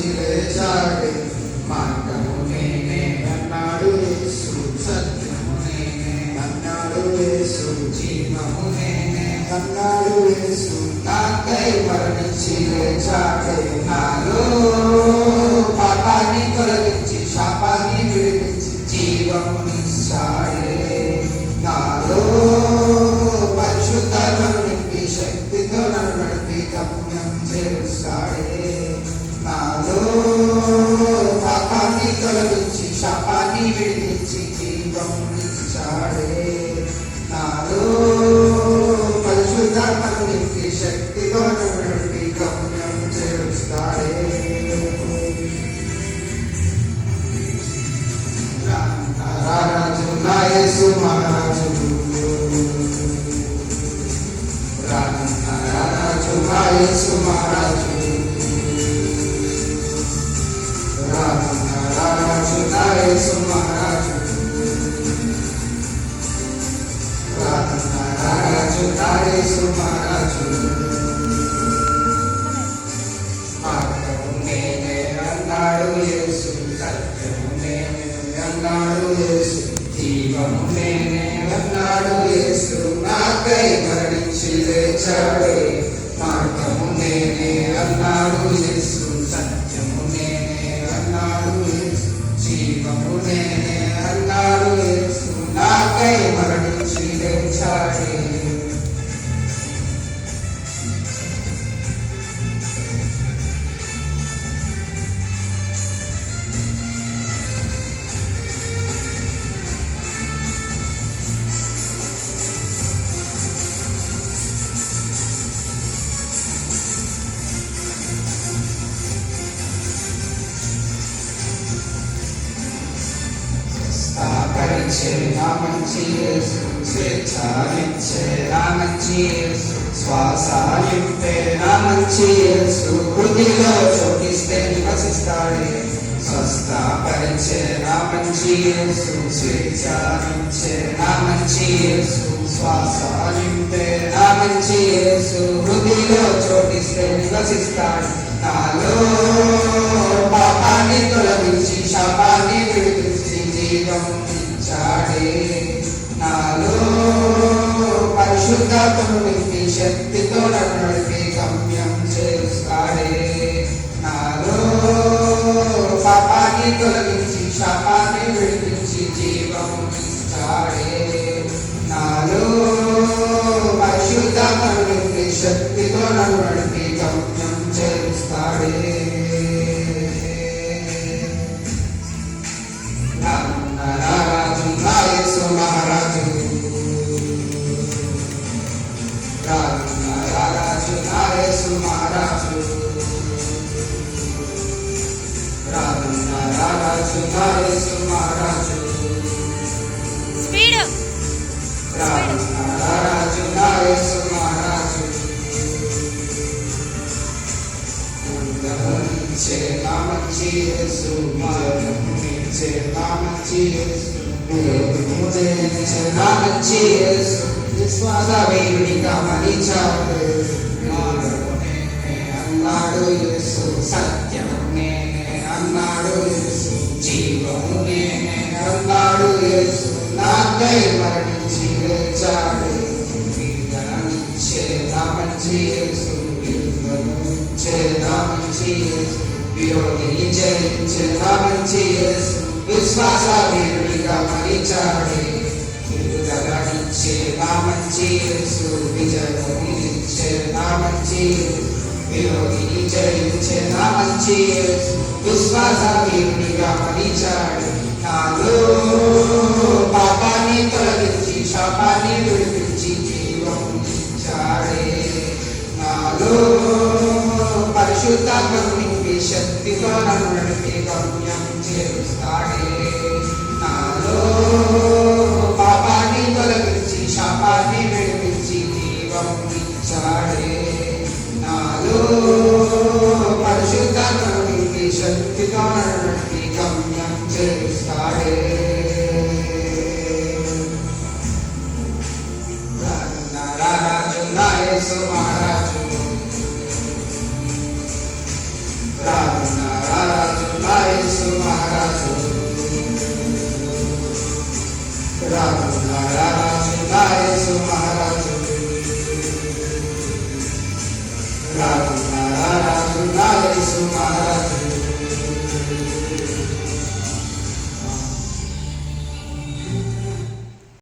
మరణించి లేచాడే, మార్గము నేనే అన్నాడు యేసు, సత్యము నేనే అన్నాడు యేసు, జీవము నేనే అన్నాడు యేసు. నాకై మరణించి లేచాడే, నాలో పాపాన్ని తొలగించి శాపాన్ని విడిపించి జీవమునిచ్చాడే. నాలో పరిశుద్ధాత్మను నింపి శక్తితో నన్ను నడిపి గమ్యం చేరుస్తాడే. నాలో పాపాన్ని తొలగించి శాపాన్ని విడిపించి జీవమునిచ్చాడే. నాలో పరిశుద్ధాత్మను నింపి శక్తితో నన్ను నడిపి గమ్యం చేరుస్తాడే. రారాజు నా యేసు మహారాజు, రారాజు నా యేసు మహారాజు, రారాజు నా యేసు మహారాజు, రారాజు నా యేసు మహారాజు. మార్గము నేనే అన్నాడు యేసు, సత్యము నేనే అన్నాడు యేసు, జీవము నేనే అన్నాడు యేసు. నాకై మరణించి లేచాడే, మార్గము నేనే అన్నాడు యేసు, సత్యము నేనే అన్నాడు యేసు, జీవము నేనే అన్నాడు యేసు. నాకై మరణించి లేచాడే. స్థాపరించే నా మంచి యేసు, స్వేచ్ఛనిచ్చే నా మంచి యేసు, శ్వాస నింపే నా మంచి యేసు, హృదిలో చోటిస్తే నివసిస్తాడే. స్వస్థపరిచే నా మంచి యేసు, స్వేచ్ఛనిచ్చే నా మంచి యేసు, శ్వాస నింపే నా మంచి యేసు, హృదిలో చోటిస్తే నివసిస్తాడు. నాలో పాపాన్ని తొలగించి శాపాన్ని విడిపించి జీవమునిచ్చాడే. నాలో పరిశుద్ధాత్మను నింపి శక్తితో నన్ను నడిపి గమ్యం చేస్తాడే. నాలో పాపాన్ని తొలగించి శాపాన్ని విడిపించి జీవమునిచ్చాడే. నాలో పరిశుద్ధాత్మను నింపి శక్తితో నన్ను నడిపి గమ్యం చేస్తాడే. రారాజు నా యేసు మహారాజు, రారాజు నా యేసు మహారాజు, రారాజు నా యేసు మహారాజు, రారాజు నా యేసు మహారాజు. ఇచ్చే నా మంచి యేసు, మార్గమునిచ్చే నా మంచి యేసు, విరోధమునిచ్చే నా మంచి యేసు, విశ్వాస వీరుడిగా మలిచాడు. మార్గము నేనే అన్నాడు యేసు, సత్యము నేనే అన్నాడు యేసు, జీవము నేనే అన్నాడు యేసు. నాకై మరణించి లేచాడు. విడుదలనిచ్చే నా మంచి యేసు, విడుదలనిచ్చే నా మంచి యేసు, విరోధిని జయించే నా మంచి యేసు, విశ్వాస వీరుడిగా మలిచాడే. విడుదలనిచ్చే నా మంచి యేసు, విజయమునిచ్చే నా మంచి యేసు, విరోధిని జయించే నా మంచి యేసు, విశ్వాస వీరుడిగా మలిచాడు. నాలో పాపాన్ని తొలగించి శాపాన్ని విడిపించి జీవమునిచ్చాడే. నాలో పరిశుద్ధాత్మను నింపి శక్తితో నన్ను నడిపి గమ్యం చేరుస్తాడే. నాలో పాపాన్ని తొలగించి శాపాన్ని విడిపించి జీవమునిచ్చాడే. నాలో పరిశుద్ధాత్మను నింపి శక్తితో నన్ను నడిపి గమ్యం చేరుస్తాడే. రారాజు నా యేసు మహారాజు, రాజులా యేసు మహారాజు రాజులా యేసు మహారాజు